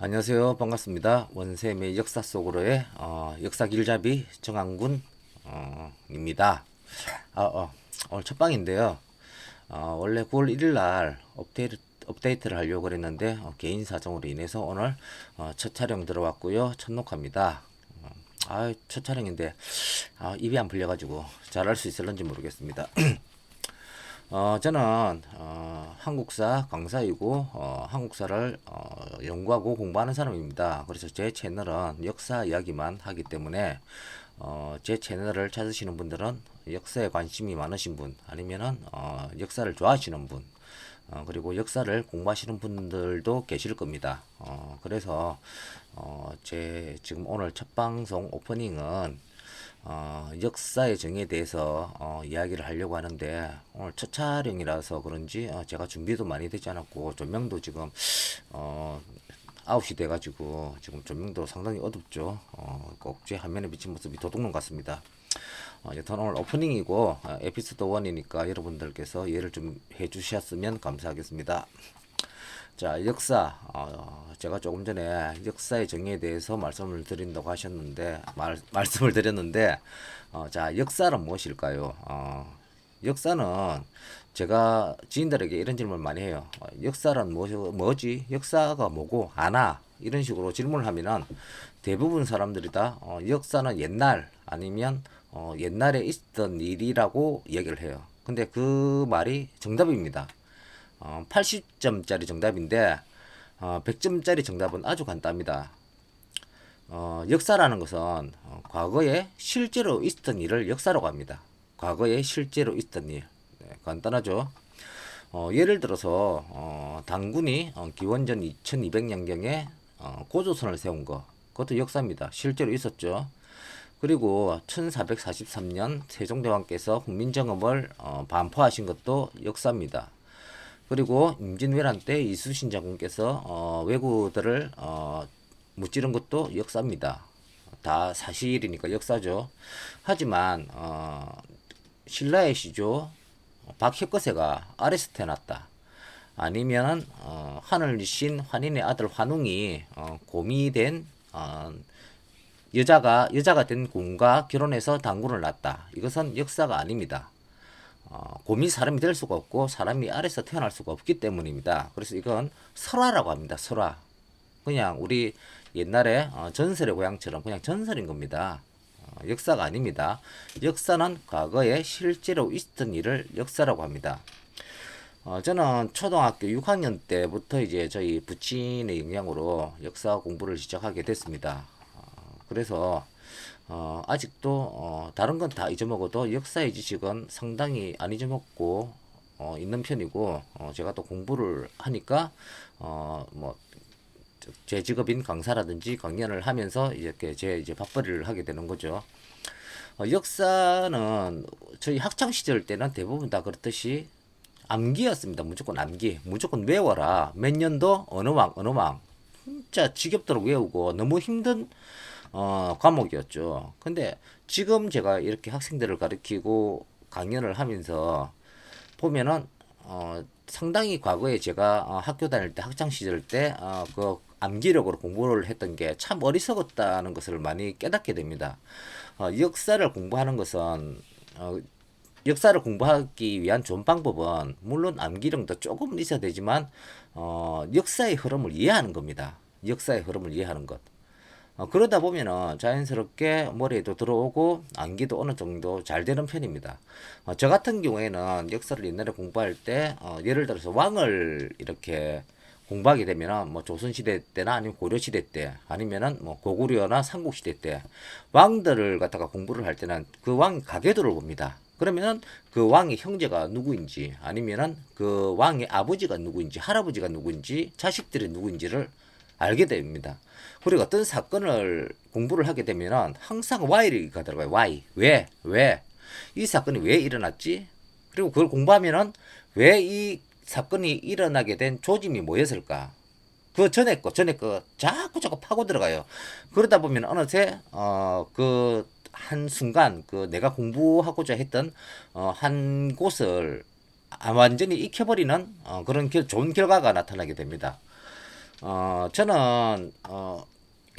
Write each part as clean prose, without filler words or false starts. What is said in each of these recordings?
안녕하세요. 반갑습니다. 원쌤의 역사 속으로의 역사 길잡이 정한군 입니다. 오늘 첫 방인데요. 원래 9월 1일 날 업데이트를 하려고 그랬는데 개인 사정으로 인해서 오늘 첫 촬영 들어왔고요. 첫 녹화입니다. 첫 촬영인데 입이 안 풀려가지고 잘할 수 있을런지 모르겠습니다. 저는 한국사 강사이고 한국사를 연구하고 공부하는 사람입니다. 그래서 제 채널은 역사 이야기만 하기 때문에 제 채널을 찾으시는 분들은 역사에 관심이 많으신 분 아니면은 역사를 좋아하시는 분 그리고 역사를 공부하시는 분들도 계실 겁니다. 그래서 제 지금 오늘 첫 방송 오프닝은 역사의 정의에 대해서 이야기를 하려고 하는데 오늘 첫 촬영이라서 그런지 제가 준비도 많이 되지 않았고 조명도 지금 9시 돼가지고 지금 조명도 상당히 어둡죠. 꼭 제 화면에 비친 모습이 도둑놈 같습니다. 여튼 오늘 오프닝이고 에피소드 1이니까 여러분들께서 이해를 좀 해주셨으면 감사하겠습니다. 자, 역사. 제가 조금 전에 역사의 정의에 대해서 말씀을 드린다고 하셨는데, 말씀을 드렸는데, 자, 역사는 무엇일까요? 역사는 제가 지인들에게 이런 질문을 많이 해요. 역사란 뭐지? 역사가 뭐고? 아나? 이런 식으로 질문을 하면은 대부분 사람들이 다 역사는 옛날 아니면 옛날에 있었던 일이라고 얘기를 해요. 근데 그 말이 정답입니다. 80점짜리 정답인데 100점짜리 정답은 아주 간단합니다. 역사라는 것은 과거에 실제로 있었던 일을 역사라고 합니다. 과거에 실제로 있었던 일. 네, 간단하죠. 예를 들어서 단군이 기원전 2200년경에 고조선을 세운 거. 그것도 역사입니다. 실제로 있었죠. 그리고 1443년 세종대왕께서 국민정음을 반포하신 것도 역사입니다. 그리고 임진왜란 때 이순신 장군께서 왜구들을 무찌른 것도 역사입니다. 다 사실이니까 역사죠. 하지만 신라의 시조 박혁거세가 아래서 태어났다. 아니면 하늘신 환인의 아들 환웅이 곰이 된 여자가 된 공과 결혼해서 당군을 낳았다. 이것은 역사가 아닙니다. 곰이 사람이 될 수가 없고 사람이 알에서 태어날 수가 없기 때문입니다. 그래서 이건 설화라고 합니다. 설화. 그냥 우리 옛날에 전설의 고향처럼 그냥 전설인 겁니다. 역사가 아닙니다. 역사는 과거에 실제로 있었던 일을 역사라고 합니다. 저는 초등학교 6학년 때부터 이제 저희 부친의 영향으로 역사 공부를 시작하게 됐습니다. 그래서 아직도 다른 건 다 잊어먹어도 역사의 지식은 상당히 안 잊어먹고 있는 편이고 제가 또 공부를 하니까 뭐 제 직업인 강사라든지 강연을 하면서 이렇게 제 이제 밥벌이를 하게 되는 거죠. 역사는 저희 학창 시절 때는 대부분 다 그렇듯이 암기였습니다. 무조건 암기, 무조건 외워라. 몇 년도 어느 왕 어느 왕. 진짜 지겹도록 외우고 너무 힘든 과목이었죠. 근데 지금 제가 이렇게 학생들을 가르치고 강연을 하면서 보면은 상당히 과거에 제가 학교 다닐 때 학창 시절 때 그 암기력으로 공부를 했던 게 참 어리석었다는 것을 많이 깨닫게 됩니다. 역사를 공부하는 것은 역사를 공부하기 위한 좋은 방법은 물론 암기력도 조금 있어야 되지만 역사의 흐름을 이해하는 겁니다. 역사의 흐름을 이해하는 것. 그러다 보면은 자연스럽게 머리에도 들어오고 암기도 어느 정도 잘 되는 편입니다. 저 같은 경우에는 역사를 옛날에 공부할 때 예를 들어서 왕을 이렇게 공부하게 되면은 뭐 조선시대 때나 아니면 고려시대 때 아니면은 뭐 고구려나 삼국시대 때 왕들을 갖다가 공부를 할 때는 그 왕 가계도를 봅니다. 그러면은 그 왕의 형제가 누구인지 아니면은 그 왕의 아버지가 누구인지 할아버지가 누구인지 자식들이 누구인지를 알게 됩니다. 그리고 어떤 사건을 공부를 하게 되면은 항상 why가 들어가요. why. 왜? 이 사건이 왜 일어났지? 그리고 그걸 공부하면은 왜 이 사건이 일어나게 된 조짐이 뭐였을까? 그 전에 거 자꾸 파고 들어가요. 그러다 보면 어느새 그 한 순간 그 내가 공부하고자 했던 한 곳을 완전히 익혀버리는 그런 좋은 결과가 나타나게 됩니다. 저는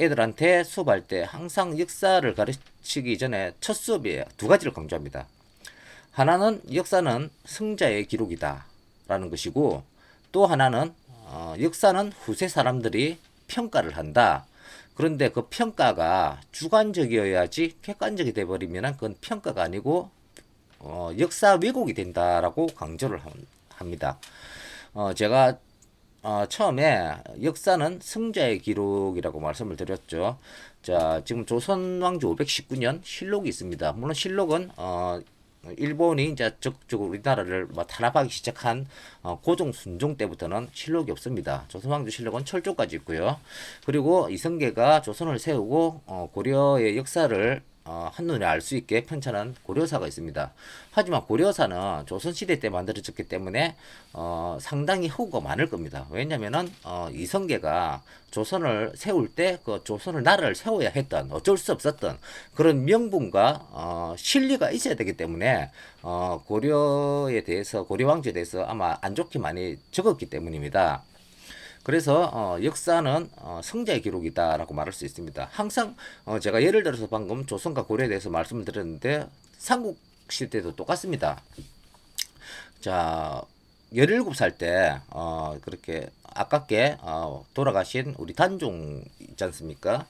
애들한테 수업할 때 항상 역사를 가르치기 전에 첫 수업이에요. 두 가지를 강조합니다. 하나는 역사는 승자의 기록이다 라는 것이고, 또 하나는 역사는 후세 사람들이 평가를 한다. 그런데 그 평가가 주관적이어야지 객관적이 돼버리면 그건 평가가 아니고 역사 왜곡이 된다라고 강조를 합니다. 제가 처음에 역사는 승자의 기록이라고 말씀을 드렸죠. 자, 지금 조선 왕조 519년 실록이 있습니다. 물론 실록은 일본이 이제 적극적으로 우리나라를 탄압하기 시작한 고종 순종 때부터는 실록이 없습니다. 조선 왕조 실록은 철조까지 있고요. 그리고 이성계가 조선을 세우고 고려의 역사를 한눈에 알 수 있게 편찬한 고려사가 있습니다. 하지만 고려사는 조선시대 때 만들어졌기 때문에 상당히 허구가 많을 겁니다. 왜냐면은 이성계가 조선을 세울 때 그 조선을 나라를 세워야 했던 어쩔 수 없었던 그런 명분과 실리가 있어야 되기 때문에 고려에 대해서 고려 왕조에 대해서 아마 안 좋게 많이 적었기 때문입니다. 그래서 역사는 승자의 기록이다라고 말할 수 있습니다. 항상 제가 예를 들어서 방금 조선과 고려에 대해서 말씀을 드렸는데 삼국시 때도 똑같습니다. 자, 17살 때 그렇게 아깝게 돌아가신 우리 단종 있지 않습니까?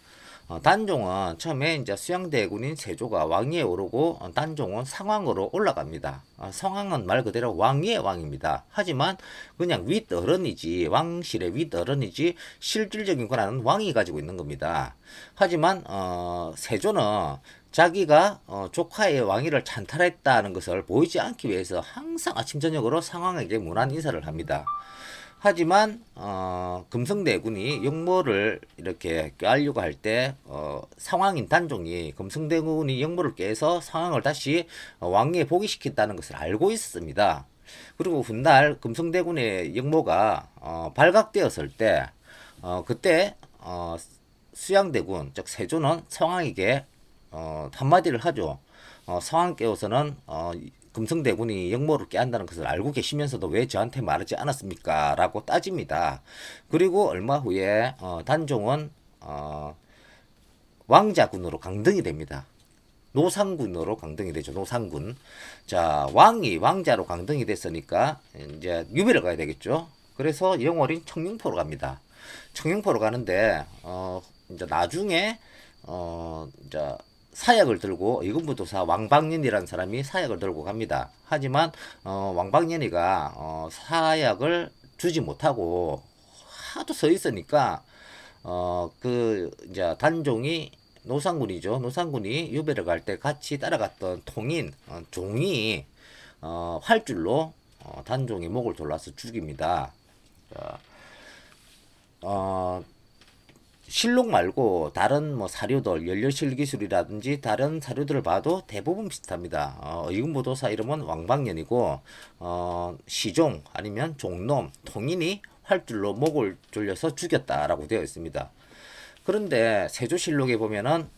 단종은 처음에 이제 수양대군인 세조가 왕위에 오르고 단종은 상왕으로 올라갑니다. 상왕은 말 그대로 왕위의 왕입니다. 하지만 그냥 윗어른이지 왕실의 윗어른이지 실질적인 권한은 왕이 가지고 있는 겁니다. 하지만 세조는 자기가 조카의 왕위를 찬탈했다는 것을 보이지 않기 위해서 항상 아침 저녁으로 상왕에게 문안 인사를 합니다. 하지만 금성대군이 역모를 이렇게 꾀하려고 할 때 상왕인 단종이 금성대군이 역모를 꾀해서 상왕을 다시 왕위에 복위시켰다는 것을 알고 있었습니다. 그리고 훗날 금성대군의 역모가 발각되었을 때 그때 수양대군 즉 세조는 상왕에게 한마디를 하죠. 상황 깨워서는 금성대군이 역모를 깨한다는 것을 알고 계시면서도 왜 저한테 말하지 않았습니까? 라고 따집니다. 그리고 얼마 후에 단종은 왕자군으로 강등이 됩니다. 노상군으로 강등이 되죠. 노상군. 자, 왕이 왕자로 강등이 됐으니까 이제 유배를 가야 되겠죠. 그래서 영월인 청룡포로 갑니다. 청룡포로 가는데 이제 나중에 이제 사약을 들고 의금부도사 왕방년이라는 사람이 사약을 들고 갑니다. 하지만 왕방년이가 사약을 주지 못하고 하도 서 있으니까 그 이제 단종이 노상군이죠. 노상군이 유배를 갈 때 같이 따라갔던 통인 종이 활줄로 단종의 목을 졸라서 죽입니다. 자, 실록 말고 다른 뭐 사료들 연료실기술이라든지 다른 사료들을 봐도 대부분 비슷합니다. 의금부도사 이름은 왕방년이고 시종 아니면 종놈 통인이 활줄로 목을 졸려서 죽였다라고 되어 있습니다. 그런데 세조실록에 보면은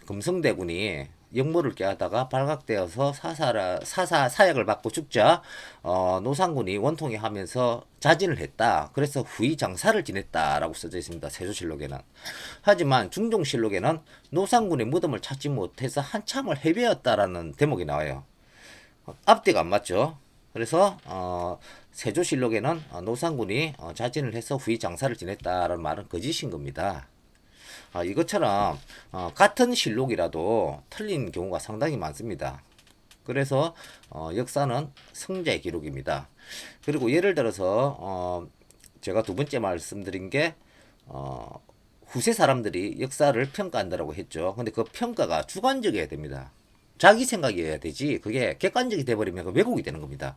금성대군이 역모를 깨하다가 발각되어서 사약을 받고 죽자 노상군이 원통해 하면서 자진을 했다. 그래서 후이 장사를 지냈다라고 써져 있습니다. 세조실록에는. 하지만 중종실록에는 노상군의 무덤을 찾지 못해서 한참을 헤매었다라는 대목이 나와요. 앞뒤가 안 맞죠. 그래서 세조실록에는 노상군이 자진을 해서 후이 장사를 지냈다라는 말은 거짓인 겁니다. 이것처럼 같은 실록이라도 틀린 경우가 상당히 많습니다. 그래서 역사는 승자의 기록입니다. 그리고 예를 들어서 제가 두 번째 말씀드린 게 후세 사람들이 역사를 평가한다고 했죠. 근데 그 평가가 주관적이어야 됩니다. 자기 생각이어야 되지 그게 객관적이 돼버리면 그 왜곡이 되는 겁니다.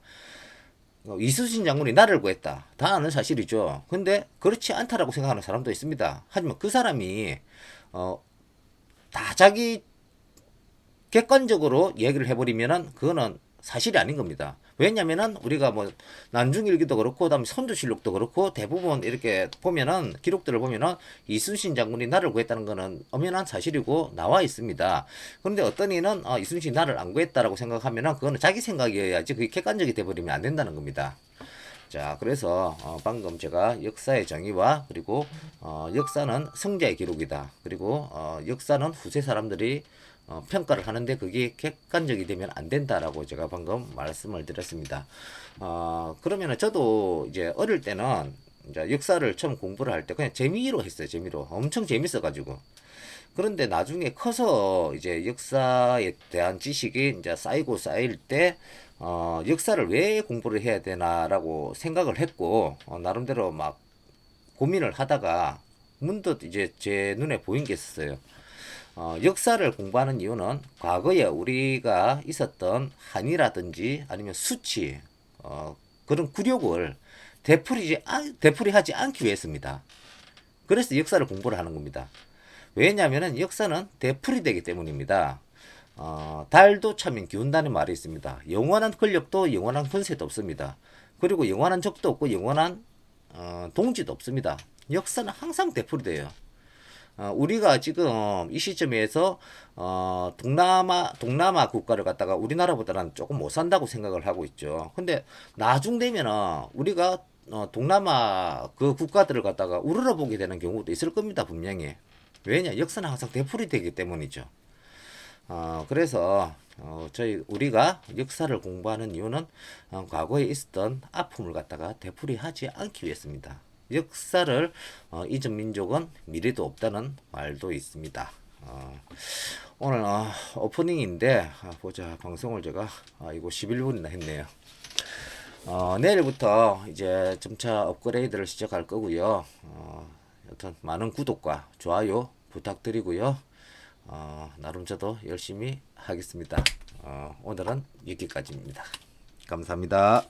이순신 장군이 나를 구했다. 다 아는 사실이죠. 근데 그렇지 않다라고 생각하는 사람도 있습니다. 하지만 그 사람이 다 자기 객관적으로 얘기를 해버리면은 그거는 사실이 아닌 겁니다. 왜냐면은 우리가 뭐 난중일기도 그렇고 그다음에 선조실록도 그렇고 대부분 이렇게 보면은 기록들을 보면은 이순신 장군이 나를 구했다는 거는 엄연한 사실이고 나와 있습니다. 그런데 어떤 이는 이순신이 나를 안 구했다라고 생각하면은 그거는 자기 생각이어야지 그게 객관적이 돼버리면 안 된다는 겁니다. 자, 그래서 방금 제가 역사의 정의와 그리고 역사는 승자의 기록이다. 그리고 역사는 후세 사람들이 평가를 하는데 그게 객관적이 되면 안 된다라고 제가 방금 말씀을 드렸습니다. 그러면은 저도 이제 어릴 때는 이제 역사를 처음 공부를 할 때 그냥 재미로 했어요. 재미로. 엄청 재밌어가지고. 그런데 나중에 커서 이제 역사에 대한 지식이 이제 쌓이고 쌓일 때, 역사를 왜 공부를 해야 되나라고 생각을 했고, 나름대로 막 고민을 하다가 문득 이제 제 눈에 보인 게 있었어요. 역사를 공부하는 이유는 과거에 우리가 있었던 한이라든지 아니면 수치, 그런 굴욕을 되풀이하지 않기 위해서입니다. 그래서 역사를 공부를 하는 겁니다. 왜냐하면 역사는 되풀이되기 때문입니다. 달도 차면 기운다는 말이 있습니다. 영원한 권력도 영원한 권세도 없습니다. 그리고 영원한 적도 없고 영원한 동지도 없습니다. 역사는 항상 되풀이돼요. 우리가 지금 이 시점에서 동남아 국가를 갖다가 우리나라보다는 조금 못 산다고 생각을 하고 있죠. 근데 나중 되면은 우리가 동남아 그 국가들을 갖다가 우러러보게 되는 경우도 있을 겁니다, 분명히. 왜냐? 역사는 항상 되풀이되기 때문이죠. 그래서 우리가 역사를 공부하는 이유는 과거에 있었던 아픔을 갖다가 되풀이하지 않기 위해서입니다. 역사를 잊은 민족은 미래도 없다는 말도 있습니다. 오늘 오프닝인데 보자, 방송을 제가 이거 11분이나 했네요. 내일부터 이제 점차 업그레이드를 시작할 거고요. 여튼 많은 구독과 좋아요 부탁드리고요. 나름 저도 열심히 하겠습니다. 오늘은 여기까지입니다. 감사합니다.